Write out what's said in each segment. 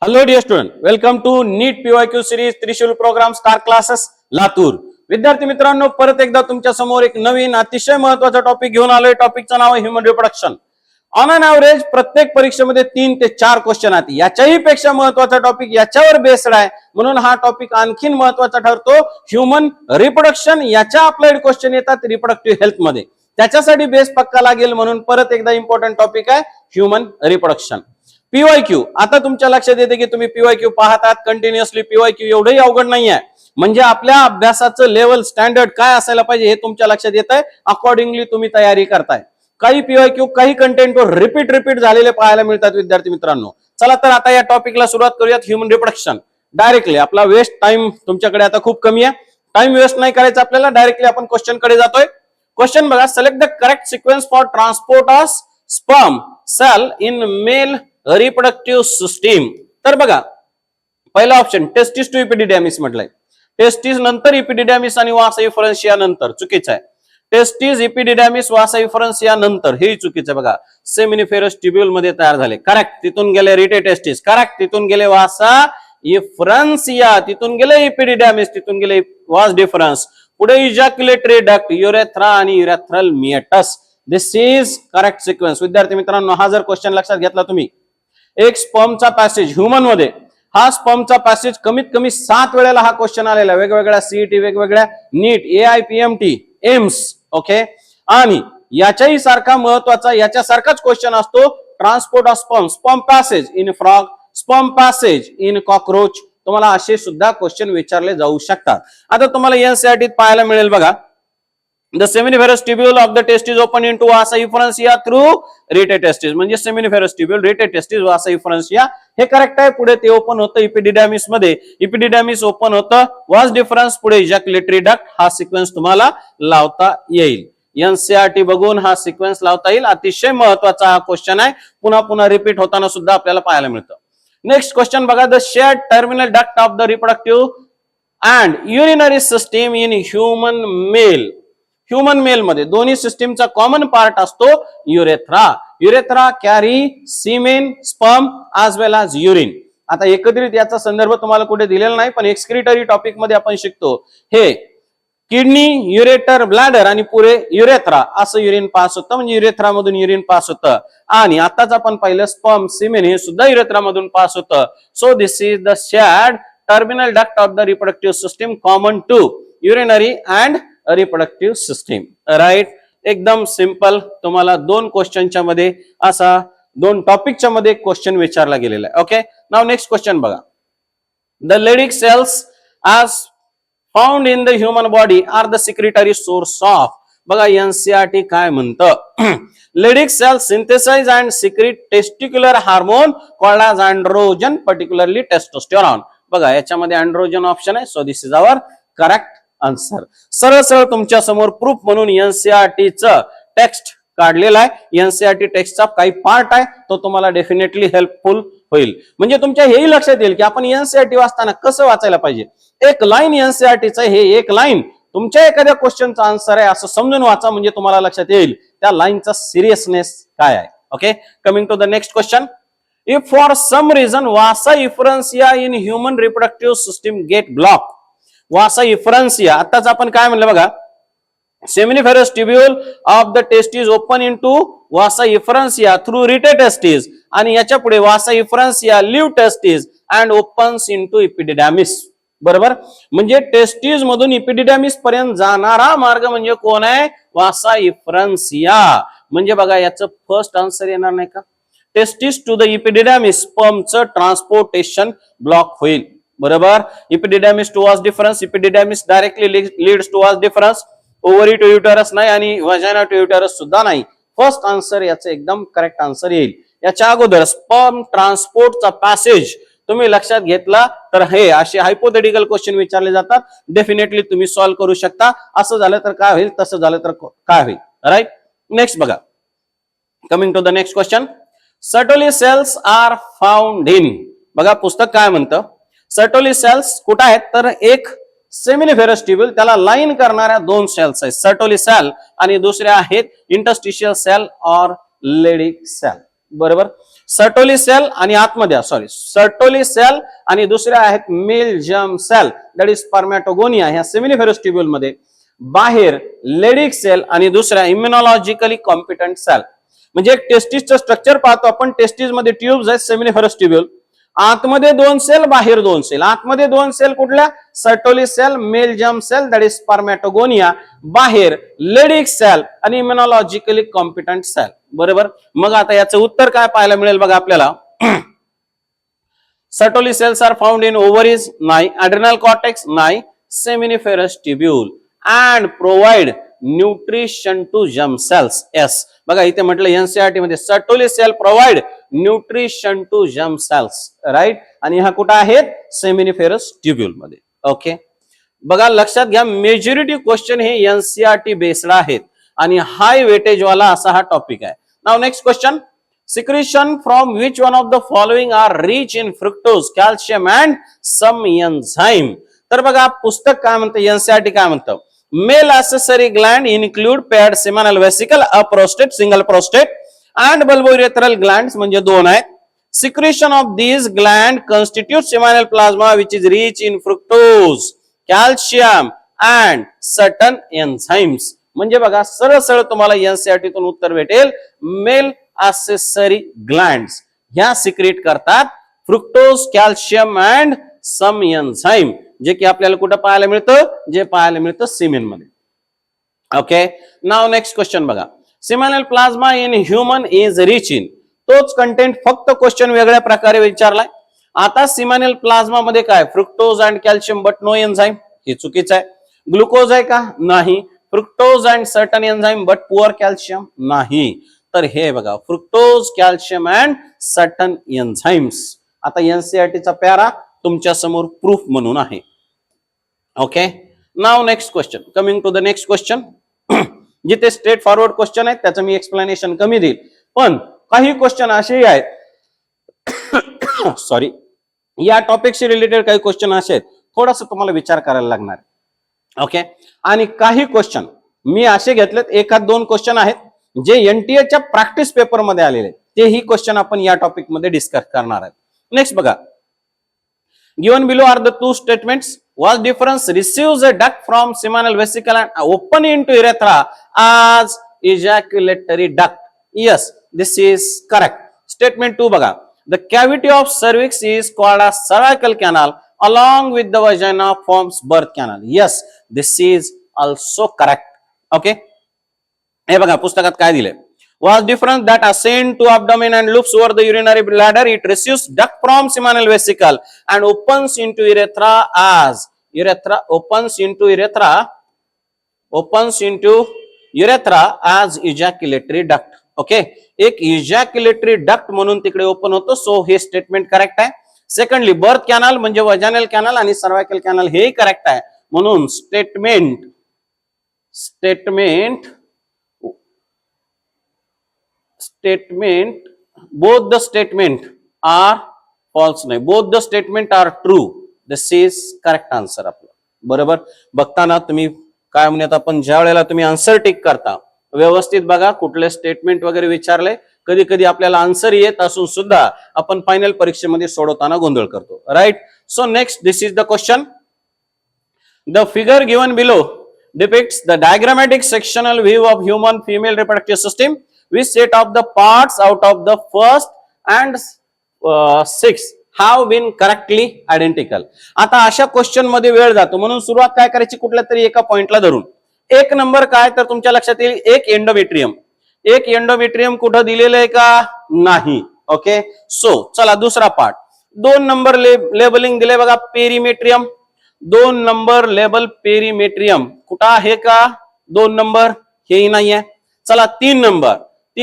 Hello dear student, welcome to NEET PYQ series Trishul program star classes Latur. विद्यार्थी मित्रांनो, परत एकदा तुमच्या समोर एक नवीन अतिशय महत्त्वाचा टॉपिक घेऊन आलोय. टॉपिकचं नाव आहे human reproduction. On an average प्रत्येक परीक्षेमध्ये 3 ते 4 क्वेश्चन आहेत. याच्याही पेक्षा महत्त्वाचा टॉपिक याच्यावर बेस्ड आहे, म्हणून हा टॉपिक आणखीन महत्त्वाचा ठरतो. ह्युमन रिप्रोडक्शन याच्या अप्लाइड क्वेश्चन येतात रिप्रोडक्टिव्ह हेल्थ मध्ये. त्याच्यासाठी बेस पक्का लागेल, म्हणून परत एकदा इम्पॉर्टंट टॉपिक आहे ह्युमन रिप्रोडक्शन. पीवायक्यू. आता तुमच्या लक्षात येते की तुम्ही पीवायक्यू पाहतात कंटिन्युअसली. पीवायक्यू एवढंही अवघड नाही आहे, म्हणजे आपल्या अभ्यासाचं लेवल स्टँडर्ड काय असायला पाहिजे हे तुमच्या लक्षात येत आहे. अकॉर्डिंगली तुम्ही तयारी करताय. काही पीवायक्यू काही कंटेंटवर रिपीट झालेले पाहायला मिळतात विद्यार्थी मित्रांनो. चला तर आता या टॉपिकला सुरुवात करूयात. Human reproduction directly. आपला वेस्ट टाइम तुमच्याकडे आता खूप कमी आहे, टाइम वेस्ट नाही करायचा आपल्याला. डायरेक्टली आपण क्वेश्चन कडे जातोय. क्वेश्चन बघा. Select the correct sequence for transport of sperm cell in male reproductive system. तर बघा, पहिला ऑप्शन टेस्टिस टू इपिडिडॅमिस म्हटलंय. टेस्टिस नंतर इपिडिडॅमिस आणि वासा इफरन्सिया नंतर, चुकीचं आहे. टेस्टिस इपिडिडॅमिस वासा इफरन्सिया नंतर, हे चुकीचं आहे. बघा, सेमिनिफेरस ट्युब्युल मध्ये तयार झाले, करेक्ट. तिथून गेले रिटेटेस्टिस, करेक्ट. तिथून गेले वासा इफरन्सिया, तिथून गेले इपिडिडॅमिस, तिथून गेले वास डिफरन्स. पुढे इजॅक्युलेटरी डक्ट, युरेथ्रा आणि urethral meatus. This is correct sequence. विद्यार्थी मित्रांनो, हा जर क्वेश्चन लक्षात घेतला तुम्ही, एक स्पर्मचा पॅसेज ह्युमन मध्ये, हा स्पर्मचा पॅसेज कमीत कमी 7 वेळेला हा क्वेश्चन आलेला, वेगवेगळ्या सीईटी, वेगवेगळ्या नीट, AIPMT, एम्स. ओके. आणि याच्याही सारखा महत्वाचा, याच्यासारखाच क्वेश्चन असतो transport of sperm, sperm passage in frog, sperm passage in cockroach. तुम्हाला असे सुद्धा क्वेश्चन विचारले जाऊ शकतात. आता तुम्हाला एनसीईआरटी पाहायला मिळेल बघा. The seminiferous tubule of the testis open into vasa efferentia through retetestis. म्हणजे seminiferous tubule, retetestis, vasa efferentia हे करेक्ट आहे. पुढे ते ओपन होतं इपिडिडॅमिस मध्ये, इपिडिडॅमिस ओपन होतं, वास डिफरन्स, पुढे इजॅक्युलेटरी डक्ट. हा सिक्वेन्स तुम्हाला लावता येईल. एनसीईआरटी बघून हा सिक्वेन्स लावता येईल. अतिशय महत्वाचा हा क्वेश्चन आहे, पुन्हा पुन्हा रिपीट होताना सुद्धा आपल्याला पाहायला मिळतं. नेक्स्ट क्वेश्चन बघा. The shared terminal duct of the reproductive and urinary system in human male. Human male मध्ये दोन्ही सिस्टीमचा कॉमन पार्ट असतो urethra. Urethra carry semen, sperm as well as urine. आता एकत्रित याचा संदर्भ तुम्हाला कुठे दिलेला नाही, पण एक्सक्रिटरी टॉपिक मध्ये आपण शिकतो. हे किडनी, युरेटर, ब्लॅडर आणि पुरे युरेथ्रा असं युरिन पास होतं, म्हणजे युरेथ्रा मधून युरिन पास होतं. आणि आताच आपण पाहिलं स्पर्म, सीमेन हे सुद्धा युरेथ्रा मधून पास होतं. So this is the shared terminal duct of the reproductive system common to urinary and reproductive system. Right. एकदम सिंपल. तुम्हाला 2 क्वेश्चनच्या मध्ये असा 2 टॉपिकच्या मध्ये क्वेश्चन विचारला गेलेला आहे. ओके. नाउ नेक्स्ट क्वेश्चन बघा. The Leydig cells as found in the human body are the secretory source of. बघा एनसीईआरटी काय म्हणतं. Leydig cells synthesize and secrete testicular hormone called as androgen, particularly testosterone. बघा याच्यामध्ये androgen option आहे. So this is our correct answer. सरळ तुमच्या समोर proof म्हणून एनसीईआरटीचं टेक्स्ट काढलेला आहे. एनसीईआरटी टेक्स्टचा काही पार्ट आहे, तो तुम्हाला डेफिनेटली हेल्पफुल होईल. म्हणजे तुमच्या हेही लक्षात येईल की आपण एनसीईआरटी वाचताना कसं वाचायला पाहिजे. एक लाईन एनसीईआरटीचं, हे एक लाईन तुमच्या एखाद्या क्वेश्चनचा आन्सर आहे असं समजून वाचा, म्हणजे तुम्हाला लक्षात येईल त्या लाईनचा सिरियसनेस काय आहे. Okay. Coming to the next question. If for some reason vasa efferentia in human reproductive system get block. Vasa efferentia, आताच आपण काय म्हणलं बघा. Seminiferous tubule of the testis open into vasa efferentia through rete testis, आणि याच्या पुढे vasa efferentia leave testis and opens into epididymis. बरोबर. म्हणजे टेस्टिस मधून इपिडिडॅमिस पर्यंत जाणारा मार्ग म्हणजे कोण आहे? वासा इफरन्सिया. म्हणजे बघा याचं फर्स्ट आन्सर येणार नाही का? टेस्टिस टू द इपिडिडॅमिस, स्पर्मचं ट्रान्सपोर्टेशन ब्लॉक होईल. बरोबर. Epididymis to vas deferens, epididymis directly leads to vas deferens. Ovary to uterus नाही आणि व्हाजाइना टू युटरस सुद्धा नाही. फर्स्ट आन्सर याचं एकदम करेक्ट आन्सर येईल. याच्या अगोदर स्पर्म ट्रान्सपोर्टचा पॅसेज तुम्ही लक्षात घेतला तर हे असे हायपोथेटिकल क्वेश्चन विचारले जातात. डेफिनेटली तुम्ही सॉल्व्ह करू शकता. असं झालं तर काय होईल, तसं झालं तर काय होईल. राईट. नेक्स्ट बघा. Coming to the next question. Sertoli cells are found in. बघा पुस्तक काय म्हणतं. सर्टोली सेल्स कुठे आहेत तर एक सेमिनिफेरस ट्युब्युल, त्याला लाईन करणाऱ्या 2 सेल्स आहेत, सर्टोली सेल आणि दुसऱ्या आहेत interstitial cell or Leydig cell. बरोबर. सर्टोली सेल आणि आतमध्ये सर्टोली सेल आणि दुसऱ्या आहेत male germ cell that is spermatogonia ह्या सेमिनिफेरस ट्युब्यूल मध्ये. बाहेर लेडिक सेल आणि दुसऱ्या इम्युनॉलॉजिकली कॉम्पिटंट सेल. म्हणजे एक टेस्टिसचं स्ट्रक्चर पाहतो आपण. टेस्टिस मध्ये ट्यूब्स आहेत सेमिनिफेरस ट्युब्यूल. आतमध्ये 2 सेल बाहेर 2 सेल. आतमध्ये 2 सेल कुठल्या Sertoli cell male germ cell that is spermatogonia. बाहेर लेडिक सेल आणि इम्युनॉलॉजिकली कॉम्पिटंट सेल. बरोबर. मग आता याचं उत्तर काय पाहायला मिळेल बघा आपल्याला. Sertoli cells are found in ovaries नाही. ॲड्रिनल कॉर्टेक्स नाही. Seminiferous tubule and provide nutrition to germ cells. Yes बघा इथे म्हटलं एनसीईआरटी मध्ये Sertoli cell provide nutrition to germ cells right. आणि हा कुठं आहेत सेमिनिफेरस ट्युब्यूल मध्ये. ओके बघा लक्षात घ्या मेजॉरिटी क्वेश्चन हे एनसीईआरटी बेस्ड आहेत आणि हाय वेटेज वाला असा हा टॉपिक आहे. Now next question. Secretion from which one of the following are rich in fructose calcium and some enzyme. तर बघा पुस्तक काय म्हणतं एनसीईआरटी काय म्हणतं. Male accessory gland include paired seminal vesicle, a prostate, single prostate and bulbourethral glands म्हणजे 2 आहेत. Secretion of these gland constitute seminal plasma which is rich in fructose, calcium and certain enzymes. म्हणजे बघा सरळ सरळ तुम्हाला NCERT तून उत्तर भेटेल. मेल accessory glands ह्या सिक्रेट करतात fructose, calcium and some enzyme जे की आपल्याला कुठं पाहायला मिळतं जे पाहायला मिळतं सिमेन मध्ये. ओके नाउ नेक्स्ट क्वेश्चन बघा. Seminal plasma in human is rich in. तोच कंटेंट फक्त क्वेश्चन वेगळ्या प्रकारे विचारलाय. आता सिमेनल प्लाझ्मा मध्ये काय fructose and calcium but no enzyme हे चुकीचं आहे. ग्लुकोज आहे का नाही. Fructose and certain enzyme but poor calcium नाही. तर हे बघा fructose calcium and certain enzymes. आता एनसीईआरटीचा पॅरा तुमच्या समोर प्रूफ म्हणून आहे. Okay now next question. Coming to the next question. जिथे स्ट्रेट फॉरवर्ड क्वेश्चन आहेत त्याचं मी एक्सप्लेनेशन कमी देईल पण काही क्वेश्चन असेही आहेत सॉरी या टॉपिकशी रिलेटेड काही क्वेश्चन असे आहेत थोडासा तुम्हाला विचार करायला लागणार. ओके आणि काही क्वेश्चन मी असे घेतलेत 1-2 क्वेश्चन आहेत जे एनटीएच्या प्रॅक्टिस पेपर मध्ये आलेले ते ही क्वेश्चन आपण या टॉपिक मध्ये डिस्कस करणार आहेत. नेक्स्ट बघा. Given below are the two statements. What difference receives a duct from seminal vesicle and open into urethra as ejaculatory duct? Yes, this is correct. Statement 2 बघा. The cavity of cervix is called as cervical canal along with the vagina forms birth canal. Yes, this is also correct. Okay. हे बघा पुस्तकात काय दिले. Was difference that ascend to abdomen and loops over the urinary bladder. It receives duct from seminal vesicle and opens into urethra as as ejaculatory duct. Okay, एक ejaculatory duct म्हणून तिकडे open होतो. So हे statement correct आहे. Secondly birth canal म्हणजे वजानल canal आणि cervical canal हे correct आहे. म्हणून statement both the statement are false नाही both the statement are true. This is correct answer आपलं. बरोबर बघताना तुम्ही काय म्हणत आपण ज्या वेळेला तुम्ही आन्सर टिक करता व्यवस्थित बघा कुठले स्टेटमेंट वगैरे विचारले. कधी कधी आपल्याला आन्सर येत असून सुद्धा आपण फायनल परीक्षेमध्ये सोडवताना गोंधळ करतो right. So next this is the question. The figure given below depicts the diagrammatic sectional view of human female reproductive system. Which set of the parts out of the first and 6 have been correctly identical. आता अशा question मध्ये वेळ जातो म्हणून सुरुवात काय करायची कुठल्या तरी एका पॉइंटला धरून. 1 नंबर काय तर तुमच्या लक्षात येईल एक एंडोमेट्रियम कुठं दिलेलं आहे का नाही. ओके सो चला दुसरा पार्ट. 2 नंबर लेबलिंग दिले बघा पेरिमेट्रियम. 2 नंबर लेबल पेरिमेट्रियम कुठं आहे का 2 नंबर हेही नाहीये. चला 3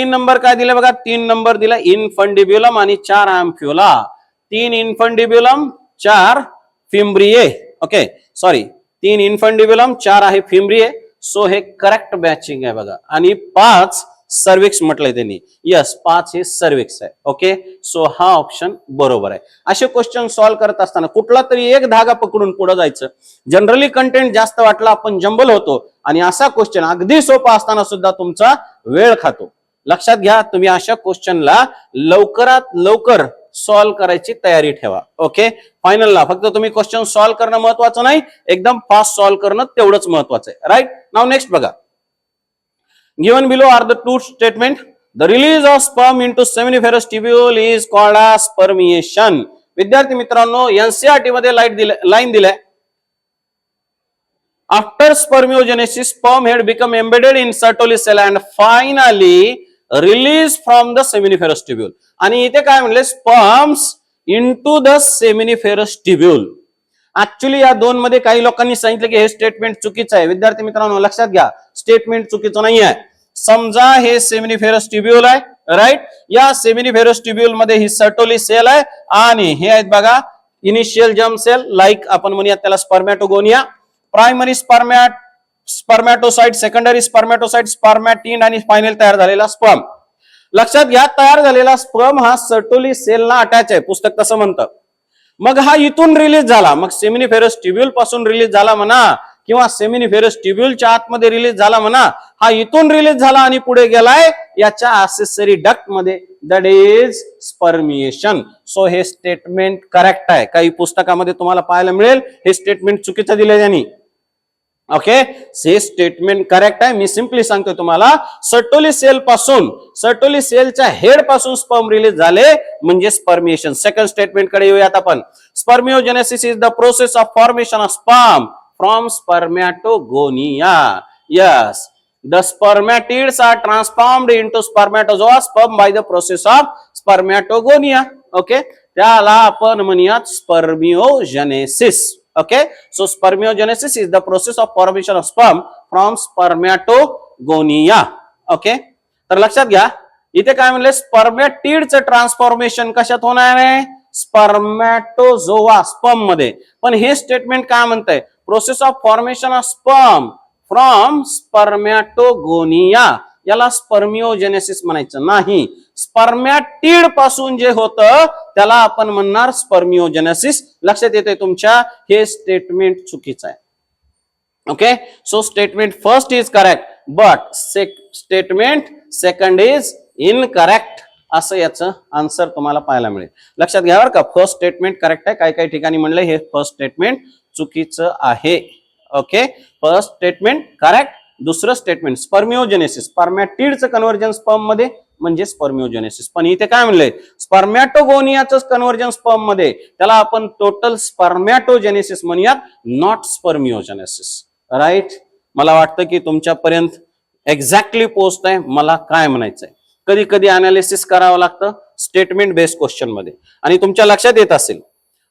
नंबर काय दिले बघा 3 नंबर दिला इनफंडिब्युलम आणि 4 अँफ्युला. 3 इनफंडिब्युलम 4 फिम्ब्रिये. ओके सॉरी 3 इनफंडिब्युलम 4 आहे फिम्ब्रिये. सो हे करेक्ट मॅचिंग आहे बघा. आणि 5 सर्विक्स म्हटलंय त्यांनी. यस 5 हे सर्विक्स आहे. ओके सो हा ऑप्शन बरोबर आहे. असे क्वेश्चन सॉल्व्ह करत असताना कुठला तरी एक धागा पकडून पुढे जायचं. जनरली कंटेंट जास्त वाटला आपण जंबल होतो आणि असा क्वेश्चन अगदी सोपा असताना सुद्धा तुमचा वेळ खातो. लक्षात घ्या, तुम्ही अशा क्वेश्चनला लवकरात लवकर सॉल्व्ह करायची तयारी ठेवा. ओके, फायनलला फक्त तुम्ही क्वेश्चन सॉल्व्ह करणं महत्वाचं नाही, एकदम फास्ट सॉल्व्ह करणं तेवढंच महत्वाचं आहे. राईट, नाव नेक्स्ट बघा. Given below are the two statement. The release of sperm into seminiferous tubule is called as spermiation. विद्यार्थी मित्रांनो, एनसीईआरटी मध्ये लाईन दिलाय. After spermiogenesis sperm had become embedded in Sertoli cell and finally released from the seminiferous tubule. आणि इथे काय म्हणले, sperms into the seminiferous tubule. Actually या दोन मध्ये काही लोकांनी सांगितलं की हे स्टेटमेंट चुकीचं आहे. विद्यार्थी मित्रांनो लक्षात घ्या, स्टेटमेंट चुकीचं नाही आहे. समजा हे सेमिनिफेरस ट्यूब्यूल आहे, राईट. या सेमिनिफेरस ट्यूब्यूल मध्ये ही सर्टोली सेल आहे आणि हे आहेत बघा इनिशियल जर्म सेल, लाईक आपण म्हणूयात त्याला spermatogonia. Primary spermatocyte, secondary spermatocyte, spermatid आणि फायनल तयार झालेला स्पर्म. लक्षात घ्या, तयार झालेला स्पर्म हा सर्टोली सेलला अटॅच आहे, पुस्तक तसं म्हणतं. मग हा इथून रिलीज झाला, मग सेमिनिफेरस ट्यूब्यूल पासून रिलीज झाला म्हणा किंवा सेमिनिफेरस ट्यूब्यूलच्या आतमध्ये रिलीज झाला म्हणा. हा इथून रिलीज झाला आणि पुढे गेलाय याच्या ॲक्सेसरी डक्ट मध्ये, दॅट इज स्पर्मिएशन. सो हे स्टेटमेंट करेक्ट आहे. काही पुस्तकामध्ये तुम्हाला पाहायला मिळेल हे स्टेटमेंट चुकीचं दिलंय त्यांनी. ओके, हे स्टेटमेंट करेक्ट आहे. मी सिंपली सांगतोय तुम्हाला, सर्टोली सेल पासून, सर्टोली सेलच्या हेड पासून स्पर्म रिलीज झाले म्हणजे स्पर्मिएशन. सेकंड स्टेटमेंट कडे येऊयात आपण. स्पर्मिओजेनेसिस is the process of formation of sperm from spermatogonia. Yes, the spermatids are transformed into spermatozoa sperm by the process of spermatogonia. Okay, त्याला आपण म्हणूयात स्पर्मिओजेनेसिस. Okay, so spermiogenesis is the process of formation of sperm from spermatogonia. Okay, तर लक्षात घ्या, इथे काय म्हणले, स्पर्मॅटिडचं transformation कशात होणार आहे, स्पर्मॅटोझोआ स्पर्म मध्ये. पण हे स्टेटमेंट काय म्हणतंय, process of formation of sperm from spermatogonia. याला स्पर्मिओजेनेसिस म्हणायचं नाही. स्पर्मॅटिड पासून जे होतं त्याला आपण म्हणणार स्पर्मिओजेनेसिस. लक्षात येते तुमच्या, हे स्टेटमेंट चुकीचं आहे. Okay, so statement first is correct but statement second is incorrect. असं याचं आन्सर तुम्हाला पाहायला मिळेल. लक्षात घ्या बरं का, फर्स्ट स्टेटमेंट करेक्ट आहे. काही काही ठिकाणी म्हणलं हे फर्स्ट स्टेटमेंट चुकीचं आहे. Okay, first statement correct. दुसरं स्टेटमेंट स्पर्मिओजेनेसिस, स्पर्मॅटिडचं कन्व्हर्जन स्पर्म मध्ये म्हणजे स्पर्मिओजेनेसिस. पण इथे काय म्हणलंय, स्पर्मॅटोगोनियाचं कन्व्हर्जन स्पर्म मध्ये, त्याला आपण टोटल स्पर्मॅटोजेनेसिस म्हणूयात, नॉट स्पर्मिओजेनेसिस. राईट, मला वाटतं की तुमच्यापर्यंत एक्झॅक्टली पोहोचतंय मला काय म्हणायचंय. कधी कधी अनालिसिस करावं लागतं स्टेटमेंट बेस्ड क्वेश्चन मध्ये, आणि तुमच्या लक्षात येत असेल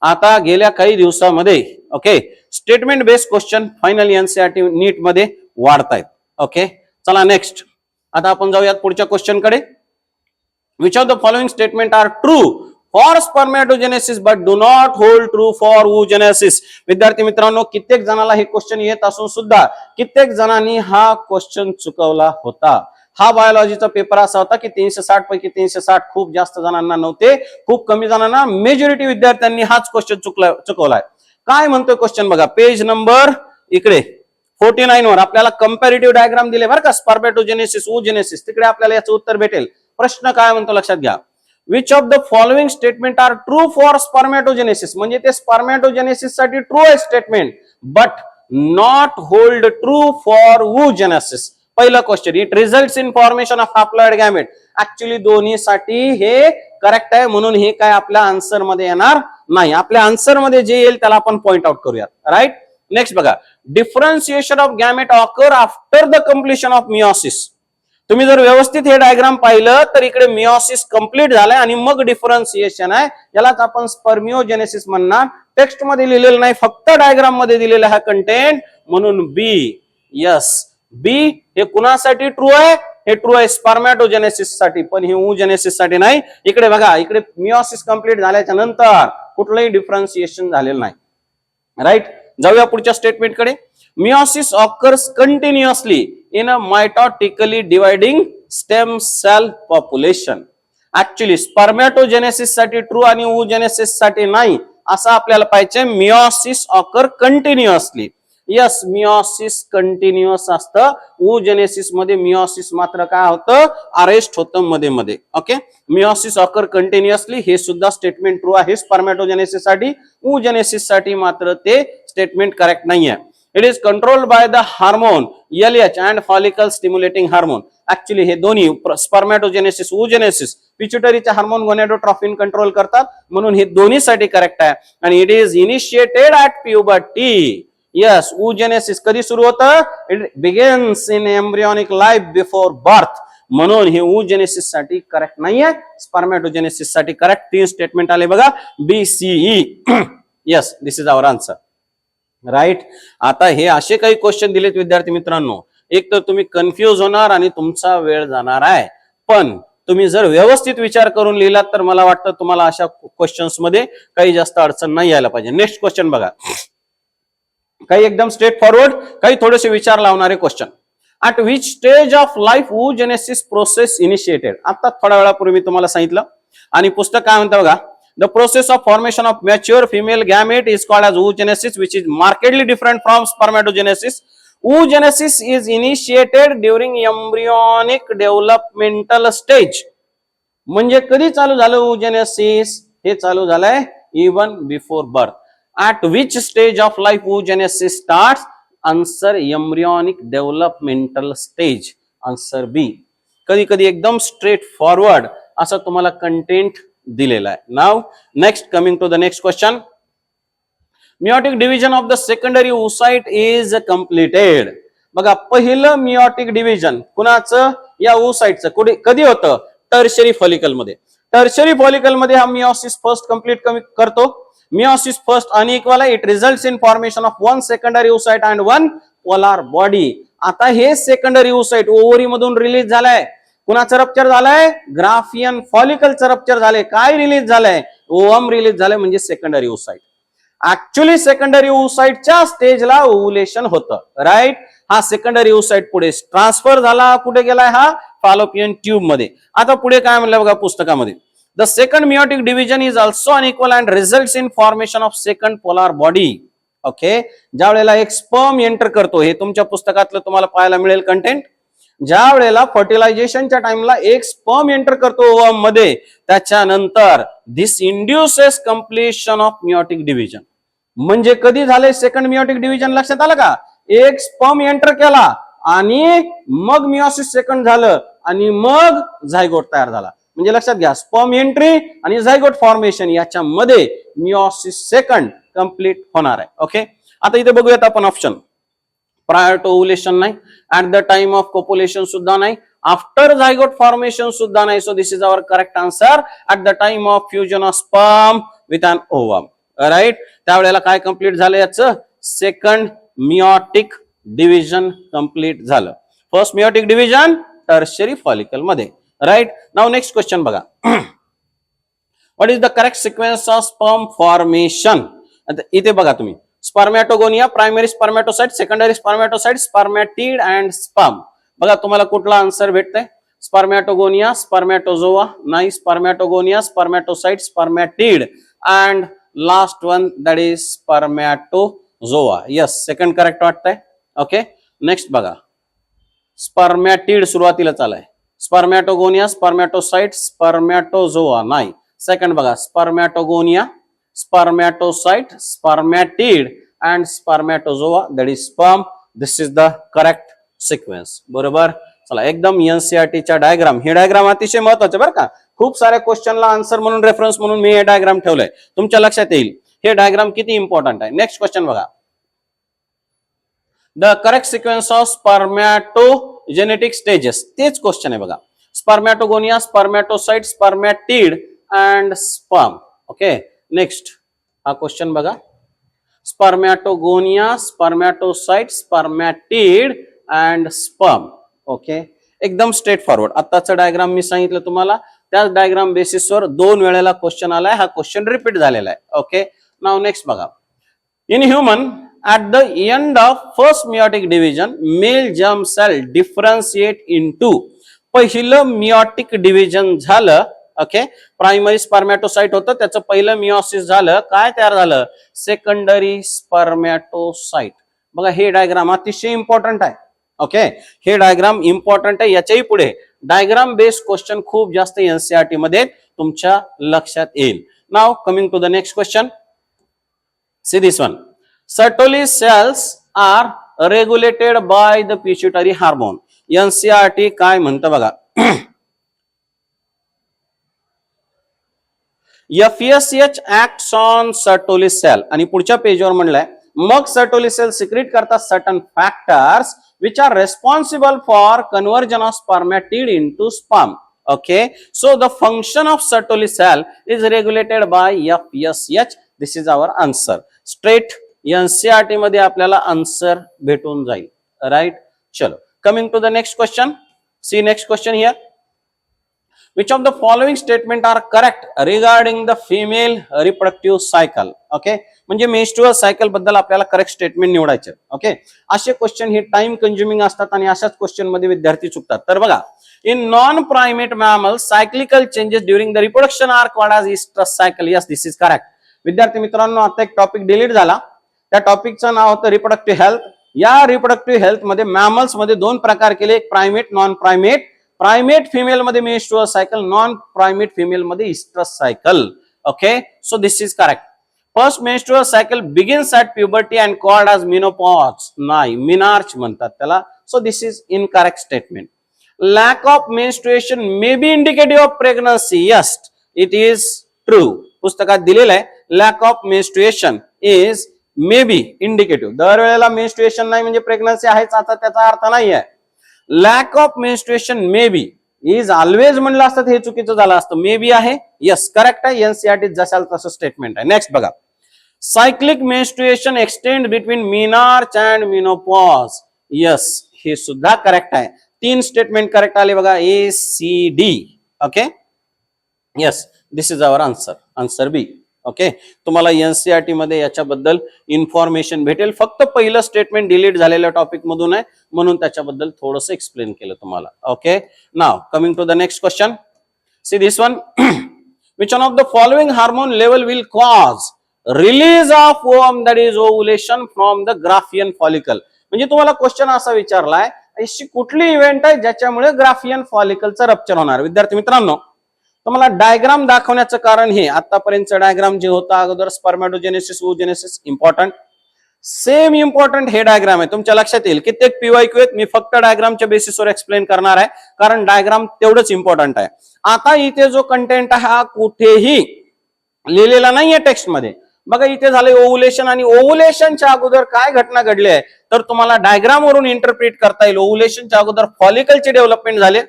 आता गेल्या काही दिवसामध्ये okay statement based question final NCERT NEET मध्ये वाढतायत. ओके, चला नेक्स्ट. आता आपण जाऊयात पुढच्या क्वेश्चन कडे. Which of the following statement are true for spermatogenesis but do not hold true for oogenesis. विद्यार्थी मित्रांनो, कित्येक जणांना हे क्वेश्चन येत असून सुद्धा कित्येक जणांनी हा क्वेश्चन चुकवला होता. हा बायोलॉजीचा पेपर असा होता की 360 पैकी 360 खूप जास्त जणांना नव्हते, खूप कमी जणांना, मेजॉरिटी विद्यार्थ्यांनी हाच क्वेश्चन चुकवलाय. काय म्हणतोय क्वेश्चन बघा, पेज नंबर इकडे 49 वर आपल्याला कंपॅरेटिव्ह डायग्राम दिले बरं का, स्पर्मॅटोजेनेसिस oogenesis. तिकडे आपल्याला याचं उत्तर भेटेल. प्रश्न काय म्हणतो लक्षात घ्या. Which of the following statement are true for spermatogenesis. म्हणजे ते स्पर्मॅटोजेनेसिस साठी ट्रू आहे statement, but not hold true for oogenesis. पहिला question, it results in formation of haploid gamete. Actually दोन्ही साठी हे करेक्ट आहे, म्हणून हे काय आपल्या आन्सर मध्ये येणार नाही. आपल्या आन्सर मध्ये जे येईल त्याला आपण पॉइंट आउट करूयात. राईट, नेक्स्ट बघा. Differentiation of gamete occur after the completion of meiosis. तुम्ही जर व्यवस्थित हे डायग्राम पाहिलं तर इकडे मियोसिस कंप्लीट झालाय आणि मग डिफरन्शिएशन आहे, यालाच आपण स्पर्मिओजेनेसिस म्हणणार. टेक्स्ट मध्ये लिहिलेलं नाही, फक्त डायग्राम मध्ये दिलेला हा कंटेंट, म्हणून बी. यस, बी हे कुणासाठी ट्रू आहे, हे ट्रू आहे स्पर्मॅटोजेनेसिस साठी, पण हे oogenesis साठी नाही. इकडे बघा, इकडे मियोसिस कंप्लीट झाल्याच्या नंतर कुठलंही डिफरन्शिएशन झालेलं नाही. राईट, जाऊया पुढच्या स्टेटमेंट कडे. Meiosis occurs continuously in a mitotically dividing stem cell population. Actually spermatogenesis साठी ट्रू आणि oogenesis साठी नाही, असं आपल्याला पाहिजे. Meiosis occur continuously. Yes, meiosis continuous असतं. oogenesis मध्ये मिओसिस मात्र काय होतं, अरेस्ट होतं मध्ये मध्ये. ओके, मिओसिस ऑकर कंटिन्युअसली, हे सुद्धा स्टेटमेंट ट्रू आहे स्पर्मॅटोजेनेसिस साठी. oogenesis साठी मात्र ते स्टेटमेंट करेक्ट नाहीये. It is controlled by the hormone LH and follicle stimulating hormone. Actually हे दोन्ही स्पर्मॅटोजेनेसिस, oogenesis पिट्युटरीचे हार्मोन गोनॅडोट्रॉफिन कंट्रोल करतात, म्हणून हे दोन्हीसाठी करेक्ट आहे. आणि it is initiated at puberty. Yes, oogenesis कधी सुरू होतं, it begins in embryonic life before birth, म्हणून हे oogenesis साठी करेक्ट नाहीये, स्पर्मॅटोजेनेसिस साठी करेक्ट. 3 स्टेटमेंट आले बघा, BCE. Yes, this is our answer. Right. आता हे असे काही क्वेश्चन दिलेत विद्यार्थी मित्रांनो, एक तर तुम्ही कन्फ्युज होणार आणि तुमचा वेळ जाणार आहे, पण तुम्ही जर व्यवस्थित विचार करून लिहिलात तर मला वाटतं तुम्हाला अशा क्वेश्चन्स मध्ये काही जास्त अडचण नाही यायला पाहिजे. नेक्स्ट क्वेश्चन बघा, काही एकदम स्ट्रेट फॉरवर्ड, काही थोडेसे विचार लावणारे question. At which stage of life oogenesis process initiated. आता थोड्या वेळापूर्वी मी तुम्हाला सांगितलं, आणि पुस्तक काय म्हणतं बघा, the process of formation of mature female gamete is called as oogenesis, which is markedly different from spermatogenesis. Oogenesis is initiated during embryonic developmental stage. म्हणजे कधी चालू झालं oogenesis, हे चालू झालंय even before birth. At which stage of life oogenesis starts? Answer, embryonic developmental stage. Answer B. कधी कधी एकदम स्ट्रेट फॉरवर्ड असं तुम्हाला कंटेंट दिलेला आहे. Now next, coming to the next question. Meiotic division of the secondary oocyte is completed. बघा, पहिलं meiotic division कुणाचं, या oocyteचं कधी होतं, टर्शरी फॉलिकल मध्ये. टर्शरी फॉलिकल मध्ये हा मिओसिस फर्स्ट कंप्लीट करतो. मिओसिस फर्स्ट अनइक्वल आहे. It results in formation of 1 secondary oocyte and 1 polar body. आता हे सेकंडरी oocyte ओव्हरी मधून रिलीज झालंय. कुणाचं रप्चर झालंय, ग्राफियन फॉलिकलचं रप्चर झालंय. काय रिलीज झालंय, ओवम रिलीज झालंय, म्हणजे सेकंडरी oocyte. ऍक्च्युली सेकंडरी oocyteच्या स्टेजला ओव्हुलेशन होतं. राईट. हा सेकंडरी oocyte पुढे ट्रान्सफर झाला, कुठे गेलाय, हा फॉलोपियन ट्यूब मध्ये. आता पुढे काय म्हणलं बघा पुस्तकामध्ये, the second meiotic division is also unequal and results in formation of second polar body. Okay, ज्या वेळेला एक स्पर्म एंटर करतो, हे तुमच्या पुस्तकातलं तुम्हाला पाहायला मिळेल कंटेंट. ज्या वेळेला फर्टिलायझेशनच्या टाइमला एक स्पर्म एंटर करतो ओवम मध्ये, त्याच्यानंतर दिस इंड्युसेस कंप्लीशन ऑफ मियोटिक डिव्हिजन. म्हणजे कधी झाले सेकंड मियोटिक डिव्हिजन, लक्षात आलं का, एक स्पर्म एंटर केला आणि मग मिओसिस सेकंड झालं आणि मग झायगोट तयार झाला. म्हणजे लक्षात घ्या, स्पर्म एंट्री आणि झायगोट फॉर्मेशन याच्यामध्ये मिओसिस सेकंड कंप्लीट होणार आहे. ओके, आता इथे बघूयात आपण ऑप्शन. प्रायर टू ओव्हुलेशन नाही, at the time of copulation सुद्धा नाही, आफ्टर झायगोट फॉर्मेशन सुद्धा नाही. So this is our correct answer, at the time of fusion of sperm with an ovum. Right. त्यावेळेला काय कंप्लीट झालं, याचं सेकंड मियोटिक डिव्हिजन कंप्लीट झालं. First meiotic division tertiary follicle मध्ये. राईट. नाउ नेक्स्ट क्वेश्चन बघा, what is the correct sequence of sperm formation. इथे बघा तुम्ही, spermatogonia, primary spermatocyte, secondary spermatocyte, spermatid and sperm. बघा तुम्हाला कुठला आन्सर भेटतंय, स्पर्मॅटोगोनिया, स्पर्मॅटोझोआ नाही, spermatogonia, spermatocyte, spermatid and last one that is spermatozoa. Yes, second correct वाटतंय. Okay, next बघा, स्पर्मॅटिड सुरुवातीला चालाय, स्पर्मॅटोगोनिया, स्पर्मॅटोसाइट, स्पर्मॅटोझोआ नाही. सेकंड बघा, spermatogonia, spermatocyte, spermatid and spermatozoa that is sperm. This is the correct sequence. बरोबर. चला, एकदम एनसीईआरटीच्या diagram, हे डायग्राम अतिशय महत्वाचे बरं का. खूप साऱ्या क्वेश्चनला आन्सर म्हणून, रेफरन्स म्हणून मी हे डायग्राम ठेवलंय, तुमच्या लक्षात येईल हे डायग्राम किती इम्पॉर्टंट आहे. नेक्स्ट क्वेश्चन बघा, the correct sequence of spermatogenetic stages. तेच क्वेश्चन आहे बघा, spermatogonia, spermatocyte, spermatid and sperm. Okay, next हा क्वेश्चन बघा, spermatogonia, spermatocyte, spermatid and sperm. Okay, एकदम स्ट्रेट फॉरवर्ड. आताचं डायग्राम मी सांगितलं तुम्हाला, त्याच डायग्राम बेसिसवर 2 वेळेला क्वेश्चन आलाय, हा क्वेश्चन रिपीट झालेला आहे. ओके, नाउ नेक्स्ट बघा, in human at the end of first meiotic division, male germ cell differentiate into. पहिलं मियोटिक डिव्हिजन झालं. ओके, प्रायमरी स्पर्मॅटोसाइट होतं, त्याचं पहिलं मिओसिस झालं, काय तयार झालं, सेकंडरी स्पर्मॅटोसाइट. बघा हे डायग्राम अतिशय इम्पॉर्टंट आहे. ओके, हे डायग्राम इम्पॉर्टंट आहे. याच्याही पुढे डायग्राम बेस्ड क्वेश्चन खूप जास्त एनसीईआरटी मध्ये तुमच्या लक्षात येईल. Now coming to the next question, see this one. Sertoli cells are regulated by the pituitary hormone. NCERT काय म्हणतं बघा. FSH acts on Sertoli cell आणि पुढच्या पेजवर म्हणलंय मग Sertoli cell secrete करतात certain factors which are responsible for conversion of spermatid into sperm. Okay, so the function of Sertoli cell is regulated by FSH. This is our answer. Straight एनसीईआरटी मध्ये आपल्याला answer भेटून जाईल. Right, चलो coming to the next question. See next question here. Which of the following statement are correct regarding the female reproductive cycle? Okay, म्हणजे menstrual cycle बद्दल आपल्याला correct statement निवडायचे. ओके, असे क्वेश्चन हे टाइम कंझ्युमिंग असतात आणि अशाच क्वेश्चन मध्ये विद्यार्थी चुकतात. तर बघा, in non primate mammals cyclical changes during the reproduction are called as oestrus cycle. Yes, this is correct. विद्यार्थी मित्रांनो, आता एक टॉपिक डिलीट झाला. त्या टॉपिकचं नाव होतं रिप्रोडक्टिव्ह हेल्थ. या रिप्रोडक्टिव्ह हेल्थ मध्ये मॅमल्स मध्ये दोन प्रकार केले, एक primate, non primate. Primate female मध्ये menstrual cycle, non primate female मध्ये इस्ट्रस cycle. Okay, so this is correct. First menstrual cycle begins at puberty and called as menopause. नाही, मिनार्च म्हणतात त्याला. So this is incorrect statement. Lakh of menstruation may be indicative of pregnancy. Yes, it is true. पुस्तकात दिलेलं आहे lack of menstruation is may be indicative. दरवेळेला menstruation नाही म्हणजे pregnancy आहेच आता त्याचा अर्थ नाही आहे. Lack of menstruation may be is always म्हणलं असतं हे चुकीचं झालं असतं. मे बी आहे. यस, करेक्ट आहे. एनसीईआरटी जशाल तसं स्टेटमेंट आहे. नेक्स्ट बघा, cyclic menstruation extend between menarche and menopause. Yes, हे सुद्धा करेक्ट आहे. तीन स्टेटमेंट करेक्ट आले बघा, A C D. Okay, yes, this is our answer. Answer B. Okay, तुम्हाला एनसीईआरटी मध्ये याच्याबद्दल इन्फॉर्मेशन भेटेल. फक्त पहिलं स्टेटमेंट डिलीट झालेल्या टॉपिक मधून आहे म्हणून त्याच्याबद्दल थोडंसं एक्सप्लेन केलं तुम्हाला. Okay, now coming to the next question. See this one. Which one of the following hormone level will cause release of ovum that is ovulation from the Graafian follicle. म्हणजे तुम्हाला question असा विचारलाय अशी कुठली event आहे ज्याच्यामुळे Graafian फॉलिकलचं rupture होणार. विद्यार्थी मित्रांनो, तुम्हाला डायग्राम दाखवण्याचं कारण हे आतापर्यंतचं डायग्राम जे होता अगोदर स्पर्मॅटोजेनेसिस, ओजेनेसिस इम्पॉर्टंट, सेम इम्पॉर्टंट हे डायग्राम आहे. तुमच्या लक्षात येईल कित्येक पीवायक्यू आहेत. मी फक्त डायग्रामच्या बेसिसवर एक्सप्लेन करणार आहे कारण डायग्राम तेवढंच इम्पॉर्टंट आहे. आता इथे जो कंटेंट आहे हा कुठेही लिहिलेला नाहीये टेक्स्ट मध्ये. बघा इथे झालंय ओव्हुलेशन आणि ओव्हुलेशनच्या अगोदर काय घटना घडली आहे तर तुम्हाला डायग्राम वरून इंटरप्रिट करता येईल. ओव्हुलेशनच्या अगोदर फॉलिकलचे डेव्हलपमेंट झाले,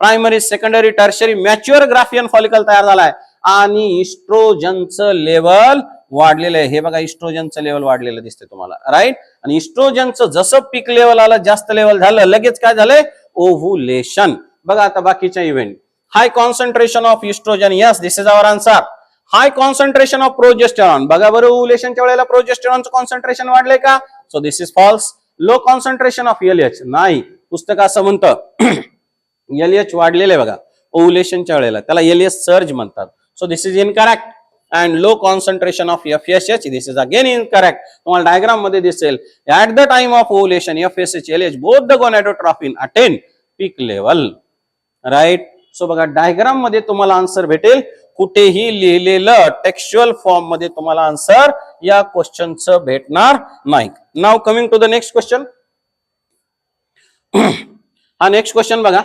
primary, secondary, tertiary, mature Graafian follicle तयार झालाय आणि इस्ट्रोजनचं लेवल वाढलेलं आहे. हे बघा इस्ट्रोजनचं लेवल वाढलेलं दिसते तुम्हाला. राईट, आणि इस्ट्रोजनचं जसं पीक लेवल आलं, जास्त लेवल झालं, लगेच काय झालंय ओव्हुलेशन. बघा आता बाकीच्या event. High concentration of estrogen. Yes, this is our answer. High concentration of progesterone. बघा बरं ओव्हुलेशनच्या वेळेला प्रोजेस्टेरॉनचं कॉन्सन्ट्रेशन वाढलंय का? So this is false. Low concentration of LH. नाही, पुस्तक असं म्हणतं एलएच वाढलेले बघा ओव्हुलेशनच्या वेळेला, त्याला एलएच सर्ज म्हणतात. So this is incorrect. And low concentration of FSH, this is again incorrect. तुम्हाला डायग्राम मध्ये दिसेल at the time of ovulation FSH, LH both the gonadotrophin attain peak level. Right, so बघा diagram मध्ये तुम्हाला answer भेटेल. कुठेही लिहिलेलं textual form मध्ये तुम्हाला आन्सर या क्वेश्चनचं भेटणार नाही. Now coming to the next question. हा नेक्स्ट क्वेश्चन बघा.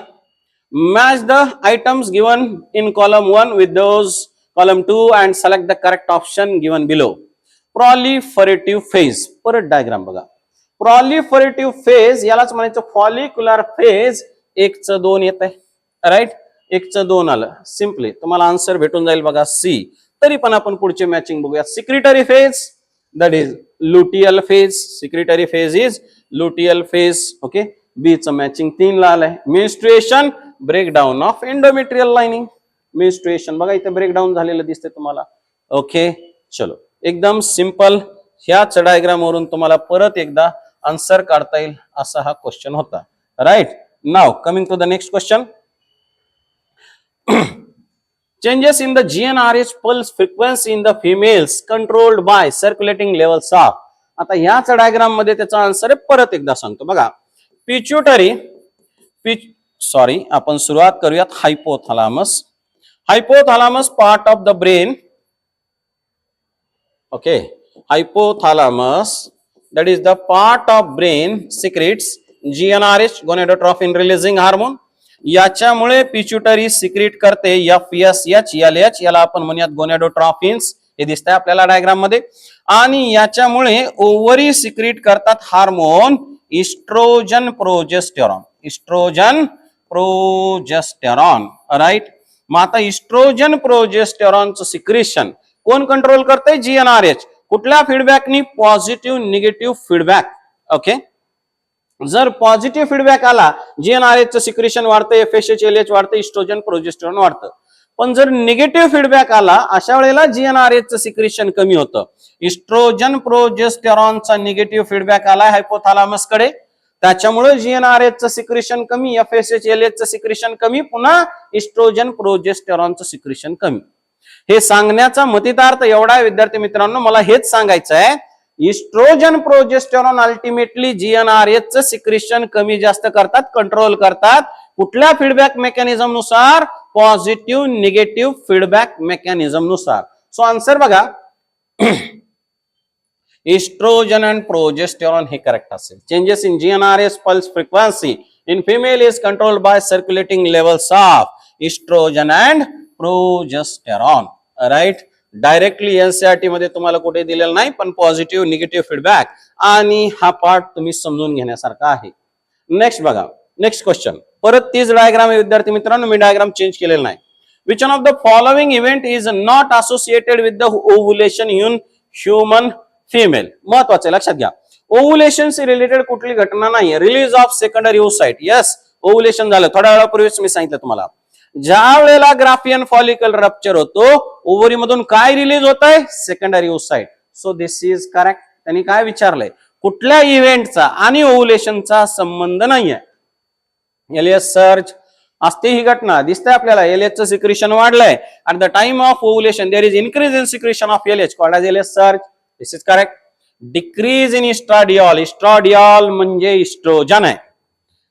Match the items given in column 1 with those column 2 and select the correct option given below. Proliferative phase. परत डायग्राम बघा. Proliferative phase यालाच म्हणायचं फॉलिक्युलर फेज. 1:2 येत आहे. Right, 1:2 आलं. Simply तुम्हाला आन्सर भेटून जाईल बघा सी. तरी पण आपण पुढचे मॅचिंग बघूया. Secretory phase, that is luteal phase. Secretory phase is luteal phase. Okay, B चं मॅचिंग 3 ला आलंय. Menstruation, breakdown of endometrial lining. Menstruation बघा इथे ब्रेकडाऊन झालेलं दिसते तुम्हाला. ओके, चलो एकदम सिंपल. ह्याच डायग्राम वरून तुम्हाला परत एकदा आन्सर काढता येईल असा हा क्वेश्चन होता. Right, now coming to the next question. Changes in the GnRH pulse frequency in the females controlled by circulating levels of. आता ह्याच डायग्राम मध्ये त्याचा आन्सर आहे, परत एकदा सांगतो बघा. पिच्युटरी आपण सुरुवात करूयात hypothalamus. Hypothalamus part of the brain. Okay, hypothalamus that is the part of brain secretes GnRH gonadotrophin releasing hormone. याच्यामुळे पिच्युटरी सिक्रेट करते FSH LH, याला आपण म्हणूयात गोनॅडोट्रॉफिन्स, हे दिसतंय आपल्याला डायग्राम मध्ये. आणि याच्यामुळे ओव्हरी सिक्रेट करतात hormone oestrogen progesterone. Oestrogen progesterone, right. मग आता इस्ट्रोजन प्रोजेस्टेरॉनचं सिक्रेशन कोण कंट्रोल करते? GnRH. कुठल्या फीडबॅकनी? Positive negative feedback. ओके, जर पॉझिटिव्ह फीडबॅक आला GnRH चं सिक्रेशन वाढतं, FSH LH वाढतं, इस्ट्रोजन प्रोजेस्टेरॉन वाढतं. पण जर निगेटिव्ह फीडबॅक आला अशा वेळेला GnRH चं सिक्रेशन कमी होतं. इस्ट्रोजन प्रोजेस्टेरॉनचा निगेटिव्ह फीडबॅक आला हायपोथालामस कडे, त्याच्यामुळे GnRH चं सिक्रेशन कमी, FSH LH चं सिक्रेशन कमी, पुन्हा इस्ट्रोजन प्रोजेस्टेरॉनचं सिक्रेशन कमी. हे सांगण्याचा मतितार्थ एवढा आहे विद्यार्थी मित्रांनो, मला हेच सांगायचं आहे, इस्ट्रोजन प्रोजेस्टेरॉन अल्टिमेटली GnRH चं सिक्रेशन कमी जास्त करतात, कंट्रोल करतात. कुठल्या फीडबॅक मेकॅनिझम नुसार? पॉझिटिव्ह निगेटिव्ह फीडबॅक मेकॅनिझम नुसार. सो आन्सर बघा, इस्ट्रोजन अँड प्रोजेस्टेरॉन हे करेक्ट असेल. Changes in GnRH pulse frequency in female is controlled by circulating levels of oestrogen and progesterone, right. Directly NCERT मध्ये तुम्हाला कुठे दिलेलं नाही, पण पॉझिटिव्ह निगेटिव्ह फीडबॅक आणि हा पार्ट तुम्ही समजून घेण्यासारखा आहे. नेक्स्ट बघा, नेक्स्ट क्वेश्चन. परत तीच डायग्राम आहे विद्यार्थी मित्रांनो, मी डायग्राम चेंज केलेला नाही. Which one of the following event is not associated with the ovulation in human female? महत्वाचं आहे, लक्षात घ्या. ओव्हुलेशन शी रिलेटेड कुठली घटना नाही. Release of secondary oocyte. Yes, ovulation झालं, थोड्या वेळापूर्वीच मी सांगितलं तुम्हाला. ज्या वेळेला ग्राफियन फॉलिकल रप्चर होतो, ओव्हरी मधून काय रिलीज होत आहे? Secondary oocyte. So this is correct. त्यांनी काय विचारलंय? कुठल्या इव्हेंटचा आणि ओव्हुलेशनचा संबंध नाहीये. एलियस सर्ज असते ही घटना दिसते आपल्याला. एलियस चं सिक्रेशन वाढलंय. At the time of ovulation there is increase in secretion of LH called as LH surge. This is correct. Decrease in oestradiol. Oestradiol म्हणजे इस्ट्रोजन आहे.